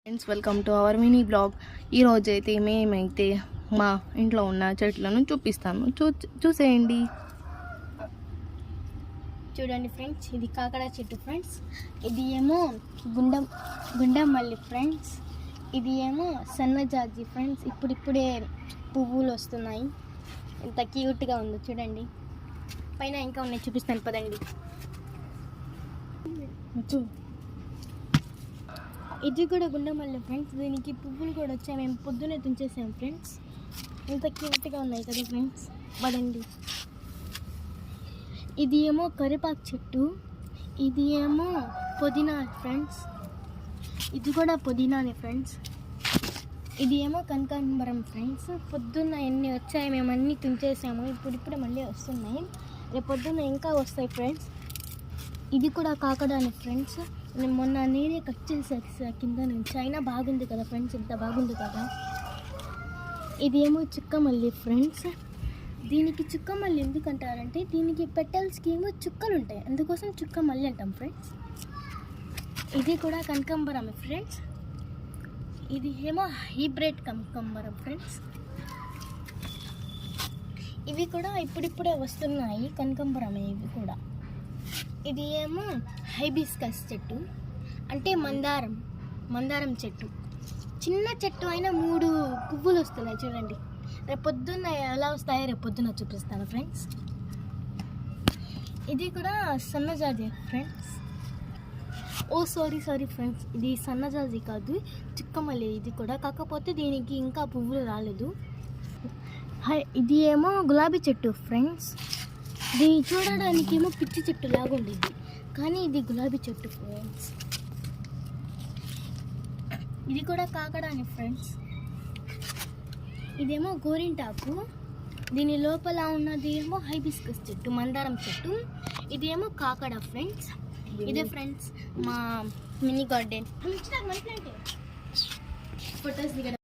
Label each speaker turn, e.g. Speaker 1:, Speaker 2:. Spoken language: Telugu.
Speaker 1: Friends, welcome to our mini blog. ఈరోజు అయితే మేమైతే మా ఇంట్లో ఉన్న చెట్లను చూపిస్తాను. చూసేయండి.
Speaker 2: చూడండి ఫ్రెండ్స్, ఇది కాకడ చెట్టు ఫ్రెండ్స్. ఇది ఏమో గుండమల్లి ఫ్రెండ్స్. ఇది ఏమో సన్నజాజి ఫ్రెండ్స్. ఇప్పుడిప్పుడే పువ్వులు వస్తున్నాయి. ఎంత క్యూట్గా ఉందో చూడండి. పైన ఇంకా ఉన్నాయి, చూపిస్తాను పదండి. ఇది కూడా గుండమల్లి ఫ్రెండ్స్. దీనికి పువ్వులు కూడా వచ్చాయి. మేము పొద్దున్నే తుంచేసాం ఫ్రెండ్స్. ఎంత క్యూట్గా ఉన్నాయి కదా ఫ్రెండ్స్, పదండి. ఇది ఏమో కరివేపాకు చెట్టు. ఇది ఏమో పుదీనా ఫ్రెండ్స్. ఇది కూడా పుదీనానే ఫ్రెండ్స్. ఇది ఏమో కనకాంబరం ఫ్రెండ్స్. పొద్దున్న ఎన్ని వచ్చాయి, మేము అన్నీ తుంచేసాము. ఇప్పుడిప్పుడే మళ్ళీ వస్తున్నాయి. రేపు పొద్దున్న ఇంకా వస్తాయి ఫ్రెండ్స్. ఇది కూడా కాకడాని ఫ్రెండ్స్. నేను మొన్న నేనే కట్ చేసా కింద నుంచి. అయినా బాగుంది కదా ఫ్రెండ్స్, ఇంత బాగుంది కదా. ఇది ఏమో చుక్కమల్లి ఫ్రెండ్స్. దీనికి చుక్కమల్లి ఎందుకంటారంటే దీనికి పెటల్స్కి ఏమో చుక్కలు ఉంటాయి, అందుకోసం చుక్కమల్లి అంటాం ఫ్రెండ్స్. ఇది కూడా కనకాంబరం ఫ్రెండ్స్. ఇది ఏమో హైబ్రిడ్ కనకాంబరం ఫ్రెండ్స్. ఇవి కూడా ఇప్పుడిప్పుడే వస్తున్నాయి కనకాంబరమే ఇవి కూడా. ఇది ఏమో హైబిస్కస్ చెట్టు, అంటే మందారం చెట్టు. చిన్న చెట్టు అయినా 3 పువ్వులు వస్తున్నాయి చూడండి. రేపు పొద్దున్న ఎలా వస్తాయో రేపు పొద్దున్న చూపిస్తాను ఫ్రెండ్స్. ఇది కూడా సన్నజాజి ఫ్రెండ్స్. సారీ ఫ్రెండ్స్, ఇది సన్నజాజి కాదు, చుక్కమల్లి ఇది కూడా. కాకపోతే దీనికి ఇంకా పువ్వులు రాలేదు. ఇది ఏమో గులాబీ చెట్టు ఫ్రెండ్స్. దీన్ని చూడడానికి ఏమో పిచ్చి చెట్టు లాగా ఉండేది, కానీ ఇది గులాబీ చెట్టు ఫ్రెండ్స్. ఇది కూడా కాకడాని ఫ్రెండ్స్. ఇదేమో గోరింటాకు. దీని లోపల ఉన్నది ఏమో హైబిస్కస్ చెట్టు, మందారం చెట్టు. ఇది ఏమో కాకడ ఫ్రెండ్స్. ఇదే ఫ్రెండ్స్ మా మినీ గార్డెన్. ఫొటోస్ దిగడం